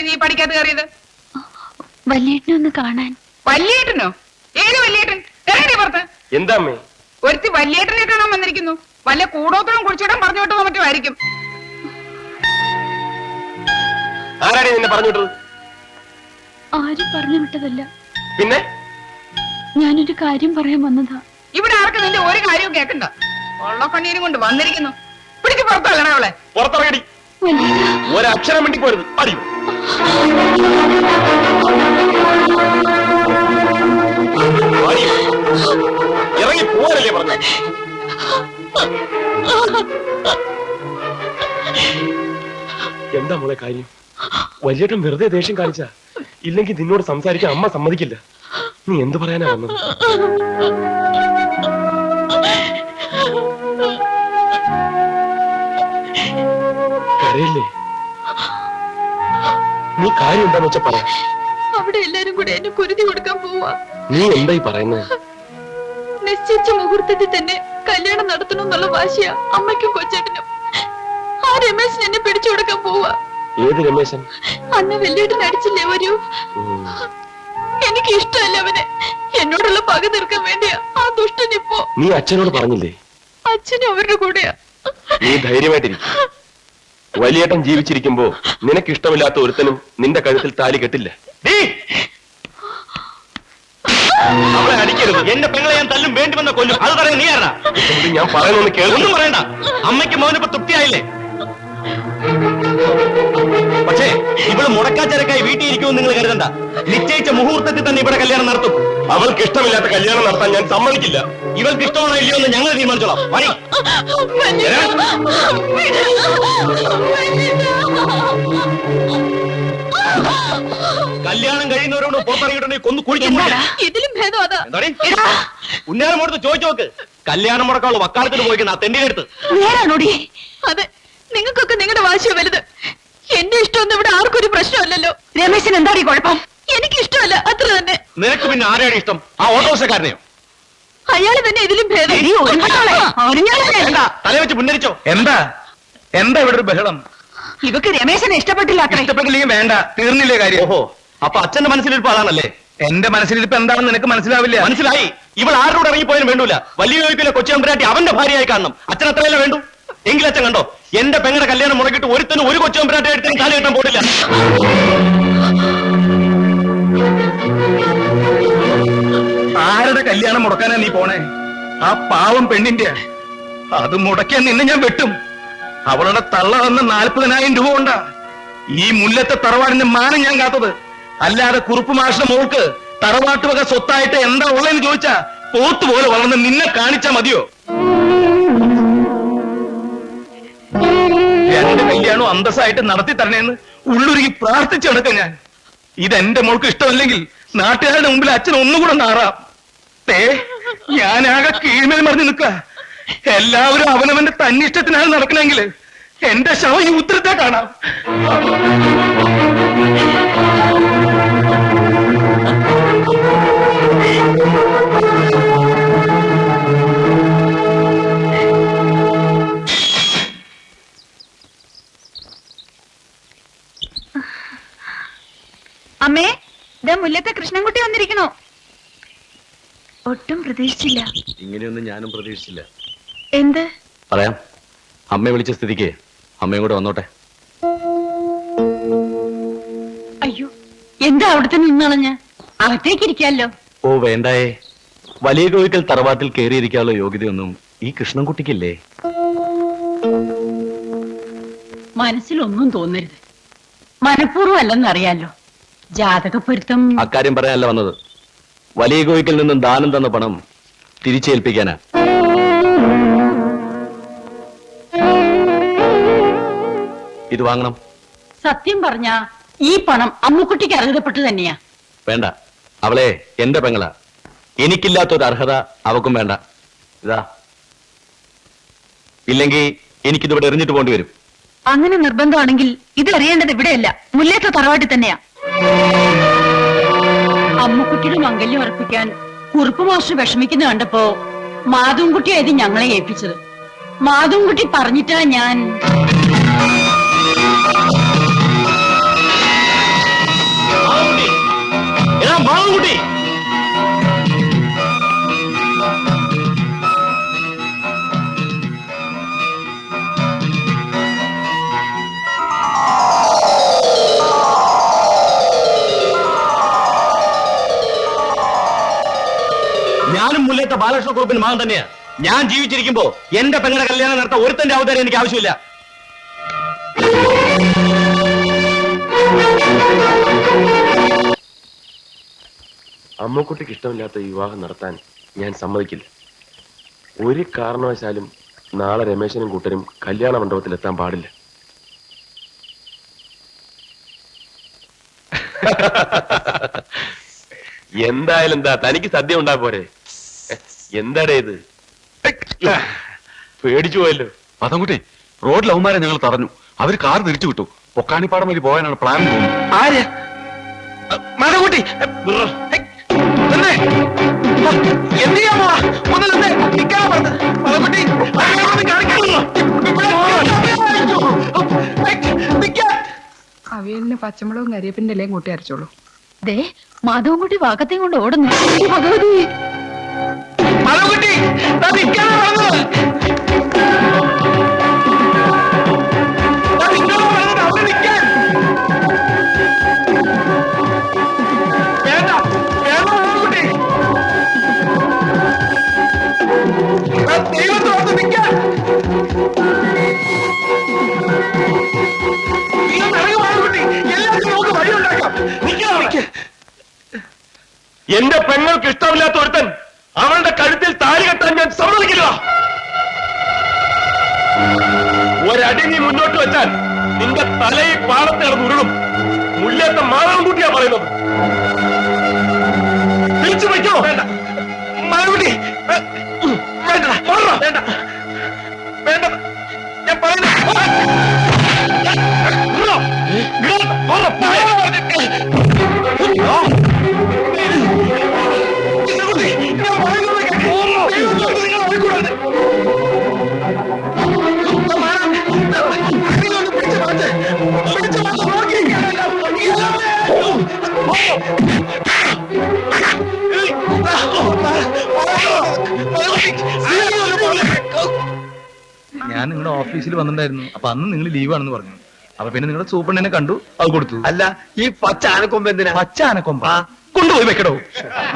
നീ പഠിക്കാത്ത കയറിയത്? വല്യേട്ടനൊന്ന് കാണാൻ. വല്യേട്ടനോ? ഏത് വല്യേട്ടൻ? ഇറങ്ങി പുറത്ത്. എന്താ അമ്മേ? ഒരുത്തി വല്യേട്ടനെ കാണാൻ വന്നിരിക്കുന്നു. വല്ല കൂടോത്രം കുടിച്ചിടാൻ പറഞ്ഞു വിട്ടോ മറ്റോ ആയിരിക്കും. ആരാടി നിന്നെ പറഞ്ഞു വിട്ടത്? ആരും പറഞ്ഞു വിട്ടതല്ല. പിന്നെ ഞാനൊരു കാര്യം പറയാൻ വന്നതാ. ഇവിടെ ആർക്കും നിന്റെ ഒരു കാര്യവും കേൾക്കണ്ട. വള്ളക്കണ്ണീരും കൊണ്ട് വന്നിരിക്കുന്നു. പിടിച്ച് പുറത്തല്ലണ അവളെ. പുറത്തിറങ്ങടി. ഒരക്ഷരം വേണ്ടി പോരുത്. അറിയൂ ഇറങ്ങി പോരല്ലേ പറഞ്ഞു. എന്താ മോളെ കാര്യം? വലിയേട്ടൻ വെറുതെ ദേഷ്യം കാണിച്ച, ഇല്ലെങ്കിൽ നിന്നോട് സംസാരിക്കാൻ അമ്മ സമ്മതിക്കില്ല. നീ എന്ത് പറയാനാ വന്നത്? കരയില്ലേ? നീ കാര്യം എന്താന്ന് വെച്ചാ പറയാ. അവിടെ എല്ലാരും കൂടെ എന്നെ കുരുതി കൊടുക്കാൻ പോവാ. നീ എന്തായി പറയുന്നത്? നിശ്ചയിച്ച മുഹൂർത്തത്തിൽ തന്നെ കല്യാണം നടത്തണമെന്നുള്ള വാശിയാ അമ്മയ്ക്കും കൊച്ചേട്ടനും. ആ രമേശൻ എന്നെ പിടിച്ചു കൊടുക്കാൻ പോവാ. ഏത് രമേശൻ? അന്ന് വലിയേട്ടൻ അടിച്ചില്ലേ വരൂ. എനിക്ക് ഇഷ്ടമല്ല അവനെ. എന്നോടുള്ള പക തീർക്കാൻ വേണ്ടിയാ ആ ദുഷ്ടൻ ഇപ്പോ. നീ അച്ഛനോട് പറഞ്ഞില്ലേ? അച്ഛനും അവരുടെ കൂടെയാ. നീ ധൈര്യമായിട്ടിരിക്കും. വലിയേട്ടൻ ജീവിച്ചിരിക്കുമ്പോ നിനക്കിഷ്ടമില്ലാത്ത ഒരുത്തനും നിന്റെ കഴുത്തിൽ താലി കെട്ടില്ല. അവളെ അടിക്കരുത്. എന്റെ പെങ്ങളെ ഞാൻ തല്ലും, വേണ്ടി വന്ന കൊല്ലും. അത് പറയാൻ നീ ആരാ? ഞാൻ പറയുന്നൊന്ന് കേൾക്കൊന്നും പറയണ്ട. അമ്മയ്ക്ക് മോനിപ്പോ തൃപ്തിയായില്ലേ? പക്ഷേ ഇവള് മുടക്കാച്ചരക്കായി വീട്ടിൽ ഇരിക്കുമെന്ന് നിങ്ങൾ കരുതണ്ട. നിശ്ചയിച്ച മുഹൂർത്തത്തിൽ തന്നെ ഇവിടെ കല്യാണം നടത്തും. അവൾക്ക് ഇഷ്ടമില്ലാത്ത കല്യാണം നടത്താൻ ഞാൻ സമ്മതിക്കില്ല. ഇവൾക്ക് ഇഷ്ടമാണോ ഇല്ലയോ എന്ന് ഞങ്ങൾ തീരുമാനിച്ചോളാം. വരി. കല്യാണം കഴിയുന്നവരോട് പുറത്തിറങ്ങിയിട്ടുണ്ടെങ്കിൽ കൊന്നു കുഴിക്കും. ഇതിലും ഭേദം അതാ. ഉന്നേരം കൊടുത്ത് ചോദിച്ചു നോക്ക്. കല്യാണം മുടക്കാള് വക്കാലത്തിന് പോയിക്കുന്ന ആ തെണ്ടിയുടെ അടുത്ത്. നേരാണോടി? അതെ, നിങ്ങൾക്കൊക്കെ നിങ്ങളുടെ വാശിയോ വലുത്. എന്റെ ഇഷ്ടമൊന്നും ഇവിടെ ആർക്കും ഒരു പ്രശ്നമല്ലല്ലോ. രമേശൻ എന്താണ് ഈ കുഴപ്പം? എനിക്ക് ഇഷ്ടമല്ല, അത്ര തന്നെ. നിനക്ക് പിന്നെ ആരെയാണ് ഇഷ്ടം? ആ ഓട്ടോറിക്ഷക്കാരനെയോ? അയാള് തന്നെ ഇതിലും ഭേദം. തല വെച്ച് പുന്നരിച്ചോ? എന്താ ഇവിടെ ഒരു ബഹളം? ഇവക്ക് രമേശനെ ഇഷ്ടപ്പെട്ടില്ല. ഇഷ്ടപ്പെട്ടില്ലെങ്കിൽ വേണ്ട, തീർന്നില്ലേ കാര്യം? ഓഹോ, അപ്പൊ അച്ഛന്റെ മനസ്സിലിരിപ്പ് അതാണല്ലേ? എന്റെ മനസ്സിലിരിപ്പ് എന്താണെന്ന് നിനക്ക് മനസ്സിലാവില്ല. മനസ്സിലായി. ഇവൾ ആരോട് ഇറങ്ങിപ്പോയാലും വേണ്ടൂല. വലിയ വൈപ്പിലെ കൊച്ചിയമ്പരാട്ടി അവന്റെ ഭാര്യയായി കാണണം. അച്ഛൻ അത്രയല്ലേ വേണ്ടു? എങ്കിലും അച്ഛൻ കണ്ടോ, എന്റെ പെങ്ങളുടെ കല്യാണം മുടക്കിട്ട് ഒരുത്തനും ഒരു കൊച്ചിയമ്പരാട്ടി എടുത്തും താലി കെട്ടാൻ പോടില്ല. ആരുടെ കല്യാണം മുടക്കാനാ നീ പോണേ? ആ പാവം പെണ്ണിന്റെ. അത് മുടക്കാൻ നിന്നെ ഞാൻ വെട്ടും. അവളുടെ തള്ള വന്ന 40,000 രൂപ കൊണ്ടാ ഈ മുല്ലത്തെ തറവാടിന്റെ മാനം ഞാൻ കാത്തത്. അല്ലാതെ കുറുപ്പ് മാഷിന്റെ മോൾക്ക് തറവാട്ട് വക സ്വത്തായിട്ട് എന്താ ഉള്ളതെന്ന് ചോദിച്ചാ പോത്തുപോലെ വളർന്ന് നിന്നെ കാണിച്ചാ മതിയോ? രണ്ട് കല്യാണം അന്തസ്സായിട്ട് നടത്തി തരണേന്ന് ഉള്ളുരുകി പ്രാർത്ഥിച്ചു നടക്ക ഞാൻ. ഇതെന്റെ മോൾക്ക് ഇഷ്ടമല്ലെങ്കിൽ നാട്ടുകാരുടെ മുമ്പിൽ അച്ഛൻ ഒന്നുകൂടെ നാറാം. ഞാനാകെ കീഴ്മേൽ മറിഞ്ഞു നിൽക്ക. എല്ലാവരും അവനവന്റെ തന്നിഷ്ടത്തിനാണ് നടക്കണമെങ്കിൽ എന്റെ ശവം ഈ ഉത്തരത്തെ കാണാം. അമ്മേ, ഇതാ മുല്ലത്തെ കൃഷ്ണൻകുട്ടി വന്നിരിക്കണോ? ഒട്ടും പ്രതീക്ഷിച്ചില്ല. ഇങ്ങനെയൊന്നും ഞാനും പ്രതീക്ഷിച്ചില്ല. എന്ത് പറയാം. അമ്മയെ വിളിച്ച സ്ഥിതിക്ക് അമ്മയും കൂടെ വന്നോട്ടെ. അയ്യോ, എന്താ അവിടുത്തെ നിന്നളഞ്ഞ? അകത്തേക്ക് ഇരിക്കാല്ലോ. ഓ വേണ്ടായേ. വലിയ കോഴിക്കൽ തറവാട്ടിൽ കയറിയിരിക്കാനുള്ള യോഗ്യതയൊന്നും ഈ കൃഷ്ണൻകുട്ടിക്കില്ലേ? മനസ്സിലൊന്നും തോന്നരുത്. മനഃപൂർവ്വം അല്ലെന്നറിയാലോ. ജാതകപ്പൊരുത്തം. അക്കാര്യം പറയാനല്ല വന്നത്. വലിയ കോഴിക്കൽ നിന്നും ദാനം തന്ന പണം തിരിച്ചേൽപ്പിക്കാനാ. ഇത് വാങ്ങണം. സത്യം പറഞ്ഞ ഈ പണം അമ്മുക്കുട്ടിക്ക് അർഹതപ്പെട്ടു തന്നെയാ. വേണ്ട, അവളെ എന്റെ പെങ്ങളാ. എനിക്കില്ലാത്തൊരു അർഹത അവക്കും വേണ്ട. ഇതാ, ഇല്ലെങ്കിൽ എനിക്കിതിവിടെ എറിഞ്ഞിട്ട് പോണ്ടി വരും. അങ്ങനെ നിർബന്ധമാണെങ്കിൽ ഇത് അറിയേണ്ടത് ഇവിടെയല്ല, മുല്ലേത്ത തറവാട്ടിൽ തന്നെയാ. അമ്മുക്കുട്ടിയുടെ മംഗല്യം ഉറപ്പിക്കാൻ കുറുപ്പ് മാസ്റ്റർ വിഷമിക്കുന്ന കണ്ടപ്പോ മാധവൻകുട്ടിയായത് ഞങ്ങളെ ഏൽപ്പിച്ചത്. മാധവൻകുട്ടി പറഞ്ഞിട്ടാ ഞാൻ. ബാലകൃഷ്ണ കുറുപ്പിന് മകൻ തന്നെയാ. ഞാൻ ജീവിച്ചിരിക്കുമ്പോ എന്റെ പെങ്ങളുടെ കല്യാണം നടത്താൻ ഒരുത്തന്റെ അവതാരം എനിക്ക് ആവശ്യമില്ല. അമ്മക്കുട്ടിക്ക് ഇഷ്ടമില്ലാത്ത വിവാഹം നടത്താൻ ഞാൻ സമ്മതിക്കില്ല. ഒരു കാരണവശാലും നാളെ രമേശനും കൂട്ടരും കല്യാണ മണ്ഡപത്തിൽ എത്താൻ പാടില്ല. എന്തായാലും എന്താ, തനിക്ക് സദ്യ ഉണ്ടാ പോരെ? എന്താടേ ഇത്? പേടിച്ചു പോയല്ലോ. അതങ്കുട്ടി, റോഡിൽ അവന്മാരെ ഞങ്ങൾ തടഞ്ഞു. അവര് കാർ തിരിച്ചു വിട്ടു. പൊക്കാണിപ്പാടം വഴി പോകാനാണ് പ്ലാൻ. ആര്? മതകുട്ടി എന്ത് ചെയ്യാൻ പോവാ? ഒന്നല്ലേ നിൽക്കാൻ പറഞ്ഞത്? മതകുട്ടി അവിയലിന് പച്ചമുളകും കരിയപ്പിന്റെ ഇലയും കൂട്ടി അരച്ചോളൂ. ദേ മാധവൻകുട്ടി വാക്കത്തെയും കൊണ്ട് ഓടുന്നു. ഭഗവതി, മതകുട്ടി നിൽക്കാനാ പറഞ്ഞത്. എന്റെ പെങ്ങൾക്ക് ഇഷ്ടമില്ലാത്ത ഒരുത്തൻ അവളുടെ കഴുത്തിൽ താലി കെട്ടാൻ ഞാൻ സമ്മതിക്കില്ല. ഒരടി നീ മുന്നോട്ട് വെച്ചാൽ നിന്റെ തലയിൽ പാടത്ത് കിടന്ന് ഉരുളും. മുല്ലേത്ത മാധവൻ കുട്ടിയാ പറയുന്നത്. തിരിച്ചു വയ്ക്കോ? വേണ്ട മറുപടി വേണ്ട വേണ്ട വേണ്ട. ഞാൻ പറയുന്നത് ഞാൻ നിങ്ങളുടെ ഓഫീസിൽ വന്നിട്ടുണ്ടായിരുന്നു. അപ്പൊ അന്ന് നിങ്ങൾ ലീവാണെന്ന് പറഞ്ഞു. അപ്പൊ പിന്നെ നിങ്ങളുടെ സൂപ്രണ്ടിനെ കണ്ടു, അത് കൊടുത്തു. അല്ല, ഈ പച്ച ആനക്കൊമ്പ് എന്തിനാ? പച്ച ആനക്കൊമ്പ കൊണ്ടുപോയി വെക്കടോ.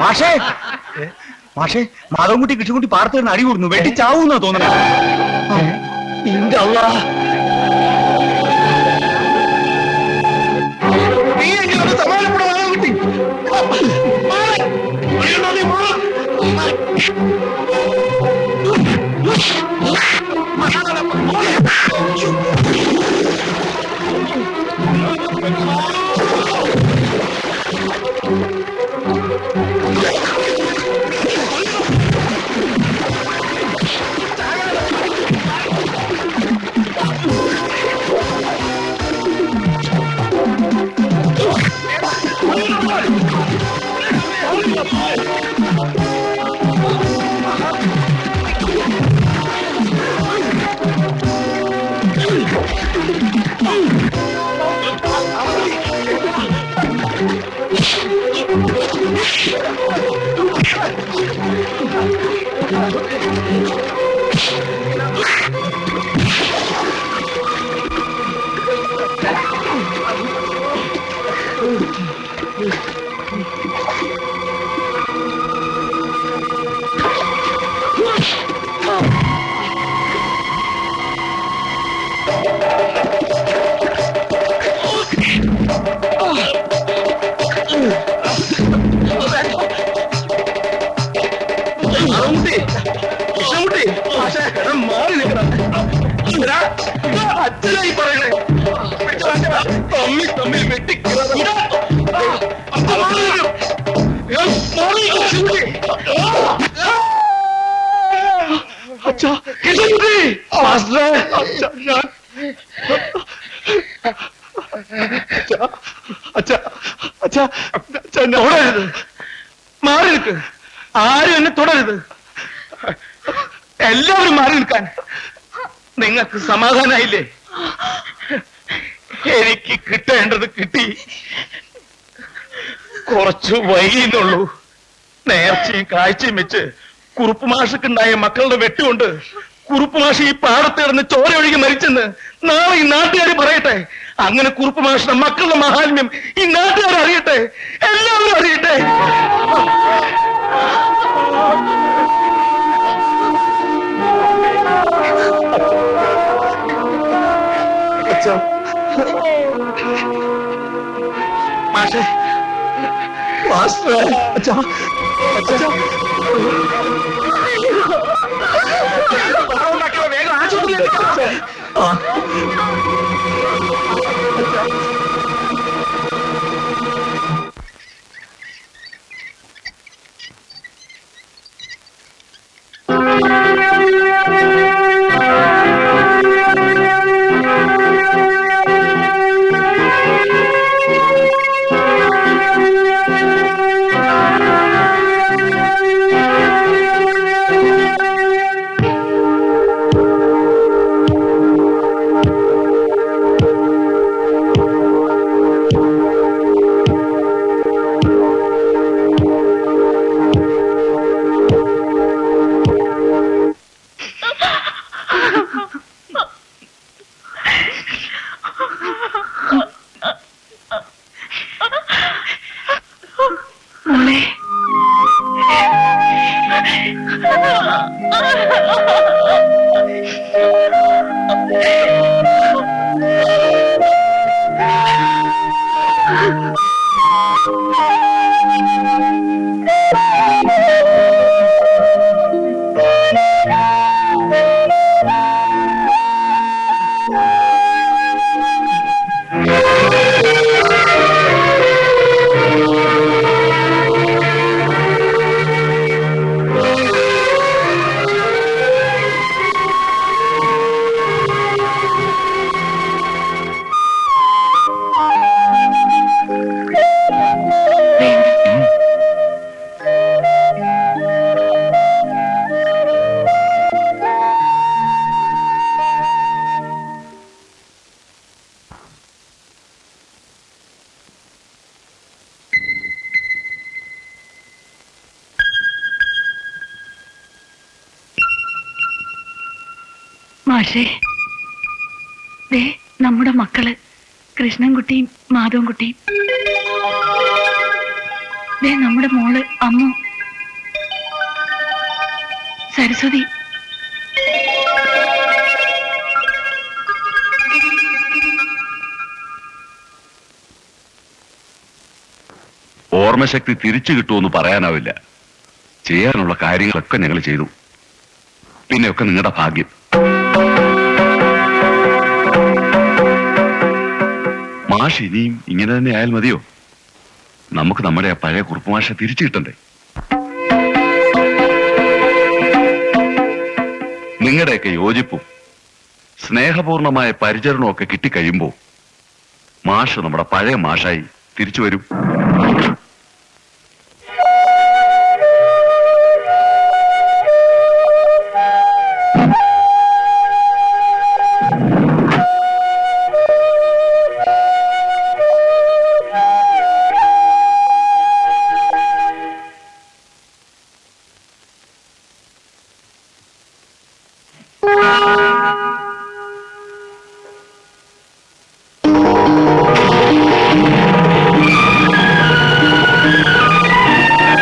മാഷേ മാഷേ, മാധവൻകുട്ടി കൃഷിക്കുട്ടി പാർത്ത് അടി കൊടുന്നു. വെട്ടിച്ചാവൂന്നാ തോന്നണേ. ഇന്റെ അള്ളാ, നീ എങ്ങനെ സമാധാനപ്പെടാൻ കുട്ടി? അച്ഛനായി പറയണേ. തമ്മിൽ തമ്മിൽ വെട്ടി മാറി നിൽക്ക്. ആരും എന്നെ തുടരുത്. എല്ലാവരും മാറി നിൽക്കാൻ. നിങ്ങൾക്ക് സമാധാനായില്ലേ? എനിക്ക് കിട്ടേണ്ടത് കിട്ടി. കുറച്ചു വൈകിയെന്നുള്ളൂ. നേർച്ചയും കാഴ്ചയും വെച്ച് കുറുപ്പ് മാഷക്കുണ്ടായ മക്കളുടെ വെട്ടുകൊണ്ട് കുറുപ്പ് മാഷ് ഈ പാടത്ത് കിടന്ന് ചോര ഒഴുകി മരിച്ചെന്ന് നാളെ ഈ നാട്ടുകാർ പറയട്ടെ. അങ്ങനെ കുറുപ്പ് മാഷിന്റെ മക്കളുടെ മഹാത്മ്യം ഈ നാട്ടുകാർ അറിയട്ടെ, എല്ലാവരും അറിയട്ടെ. അച്ഛാ മാഷേ മാസ്റ്റർ അച്ഛാ അച്ഛാ വേഗം ആശുപത്രിയിൽ മാഷേ, ദേ നമ്മുടെ മക്കള് കൃഷ്ണൻകുട്ടിയും മാധവൻകുട്ടിയും. ദേ നമ്മുടെ മോള് അമ്മു, സരസ്വതി. ഓർമ്മശക്തി തിരിച്ചു കിട്ടുമെന്ന് പറയാനാവില്ല. ചെയ്യാനുള്ള കാര്യങ്ങളൊക്കെ ഞങ്ങൾ ചെയ്തു. പിന്നെയൊക്കെ നിങ്ങളുടെ ഭാഗ്യം. മാഷ് ഇനിയും ഇങ്ങനെ തന്നെ ആയാൽ മതിയോ? നമുക്ക് നമ്മുടെ ആ പഴയ കുറുപ്പ് മാഷെ തിരിച്ചു കിട്ടണ്ടേ? നിങ്ങളുടെയൊക്കെ യോജിപ്പും സ്നേഹപൂർണമായ പരിചരണവും ഒക്കെ കിട്ടിക്കഴിയുമ്പോ മാഷ് നമ്മുടെ പഴയ മാഷായി തിരിച്ചു വരും.